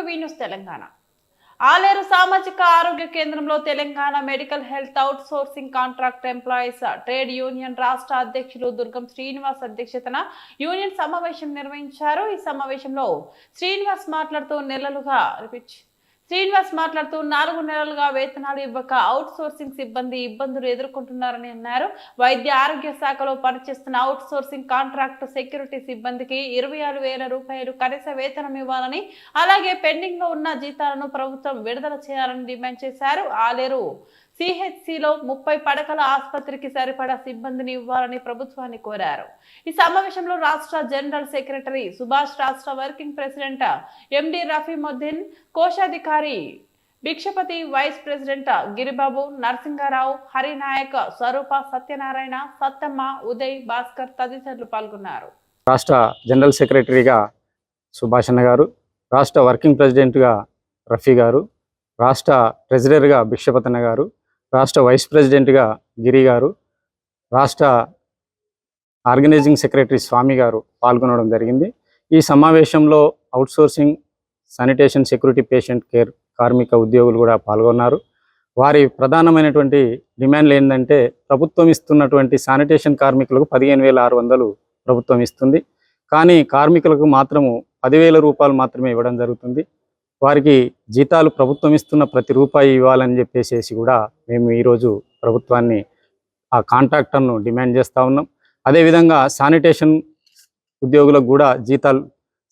వీన్యూస్ తెలంగాణ ఆలేరు సామాజిక ఆరోగ్య కేంద్రంలో Telangana medical health out sourcing contract employees trade union రాష్ట్ర అధ్యక్షులు దుర్గం శ్రీనివాస్ అధ్యక్షతన యూనియన్ సమావేశం నిర్వహించారు. ఈ సమావేశంలో శ్రీనివాస్ మాట్లాడుతూ 4 నెలలుగా వేతనాలు ఇవ్వక అవుట్ సోర్సింగ్ సిబ్బంది ఇబ్బందులు ఎదుర్కొంటున్నారని అన్నారు. వైద్య ఆరోగ్య శాఖలో పనిచేస్తున్న అవుట్ సోర్సింగ్ కాంట్రాక్ట్ సెక్యూరిటీ సిబ్బందికి 26,000 రూపాయలు కనీస వేతనం ఇవ్వాలని, అలాగే పెండింగ్ లో ఉన్న జీతాలను ప్రభుత్వం విడుదల చేయాలని డిమాండ్ చేశారు. ఆలేరు సిహెచ్సిలో 30 పడకల ఆసుపత్రికి సరిపడా సిబ్బందిని ఇవ్వాలని ప్రభుత్వాన్ని కోరారు. ఈ సమావేశంలో రాష్ట్ర జనరల్ సెక్రటరీ సుభాష్, రాష్ట్ర వర్కింగ్ ప్రెసిడెంట్ ఎండి రఫీముద్దీన్, కోశాధికారి భిక్షపతి, వైస్ ప్రెసిడెంట్ గిరిబాబు, నరసింగారావు, హరినాయక్, స్వరూప, సత్యనారాయణ, సత్తమ్మ, ఉదయ్, భాస్కర్ తదితరులు పాల్గొన్నారు. రాష్ట్ర జనరల్ సెక్రటరీగా సుభాష్ అన్న గారు, రాష్ట్ర వర్కింగ్ ప్రెసిడెంట్గా రఫీ గారు, రాష్ట్ర ట్రెజరర్గా భిక్షపతన్న గారు, రాష్ట్ర వైస్ ప్రెసిడెంట్గా గిరి గారు, రాష్ట్ర ఆర్గనైజింగ్ సెక్రటరీ స్వామి గారు పాల్గొనడం జరిగింది. ఈ సమావేశంలో outsourcing, sanitation, security, patient care కార్మిక ఉద్యోగులు కూడా పాల్గొన్నారు. వారి ప్రధానమైనటువంటి డిమాండ్లు ఏంటంటే, ప్రభుత్వం ఇస్తున్నటువంటి శానిటేషన్ కార్మికులకు 15,600 ప్రభుత్వం ఇస్తుంది, కానీ కార్మికులకు మాత్రము 10,000 రూపాయలు మాత్రమే ఇవ్వడం జరుగుతుంది. వారికి జీతాలు ప్రభుత్వం ఇస్తున్న ప్రతి రూపాయి ఇవ్వాలని చెప్పేసి కూడా మేము ఈరోజు ప్రభుత్వాన్ని, ఆ కాంట్రాక్టర్ను డిమాండ్ చేస్తూ ఉన్నాం. అదేవిధంగా శానిటేషన్ ఉద్యోగులకు కూడా జీతాలు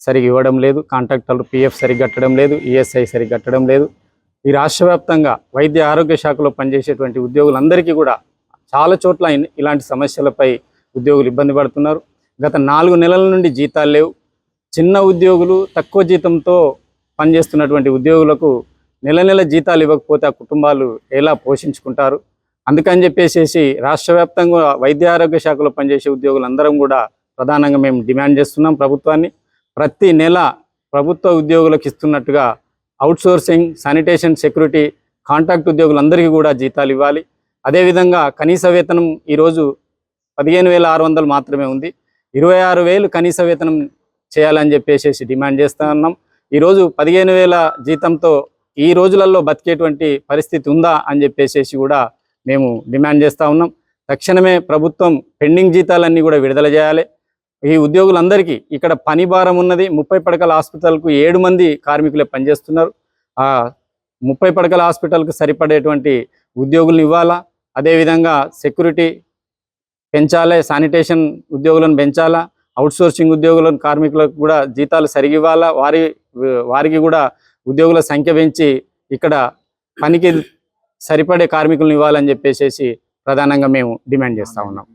సరిగ్గా ఇవ్వడం లేదు, కాంట్రాక్టర్లు పిఎఫ్ సరిగ్గా కట్టడం లేదు, ఈఎస్ఐ సరిగ్గా కట్టడం లేదు. ఈ రాష్ట్ర వ్యాప్తంగా వైద్య ఆరోగ్య శాఖలో పనిచేసేటువంటి ఉద్యోగులందరికీ కూడా చాలా చోట్ల ఇలాంటి సమస్యలపై ఉద్యోగులు ఇబ్బంది పడుతున్నారు. గత 4 నెలల నుండి జీతాలు లేవు. చిన్న ఉద్యోగులు, తక్కువ జీతంతో పనిచేస్తున్నటువంటి ఉద్యోగులకు నెల జీతాలు ఇవ్వకపోతే ఆ కుటుంబాలు ఎలా పోషించుకుంటారు? అందుకని చెప్పేసి రాష్ట్ర వ్యాప్తంగా వైద్య ఆరోగ్య శాఖలో పనిచేసే ఉద్యోగులందరం కూడా ప్రధానంగా మేము డిమాండ్ చేస్తున్నాం ప్రభుత్వాన్ని. ప్రతి నెల ప్రభుత్వ ఉద్యోగులకు ఇస్తున్నట్టుగా అవుట్సోర్సింగ్, శానిటేషన్, సెక్యూరిటీ, కాంట్రాక్ట్ ఉద్యోగులందరికీ కూడా జీతాలు ఇవ్వాలి. అదేవిధంగా కనీస వేతనం ఈరోజు 15,600 మాత్రమే ఉంది. 26,000 కనీస వేతనం చేయాలని చెప్పేసి డిమాండ్ చేస్తూ ఉన్నాం. ఈరోజు 15,000 జీతంతో ఈ రోజులలో బతికేటువంటి పరిస్థితి ఉందా అని చెప్పేసి కూడా మేము డిమాండ్ చేస్తూ ఉన్నాం. తక్షణమే ప్రభుత్వం పెండింగ్ జీతాలన్నీ కూడా విడుదల చేయాలి. ఈ ఉద్యోగులందరికీ ఇక్కడ పని భారం ఉన్నది. 30 పడకల హాస్పిటల్కు 7 మంది కార్మికులే పనిచేస్తున్నారు. ఆ 30 పడకల హాస్పిటల్కు సరిపడేటువంటి ఉద్యోగులను ఇవ్వాలా. అదేవిధంగా సెక్యూరిటీ పెంచాలి, శానిటేషన్ ఉద్యోగులను పెంచాలా, అవుట్సోర్సింగ్ ఉద్యోగులను, కార్మికులకు కూడా జీతాలు సరిగ్గా ఇవ్వాలా. వారికి కూడా ఉద్యోగుల సంఖ్య పెంచి ఇక్కడ పనికి సరిపడే కార్మికులను ఇవ్వాలని చెప్పేసి ప్రధానంగా మేము డిమాండ్ చేస్తూ ఉన్నాం.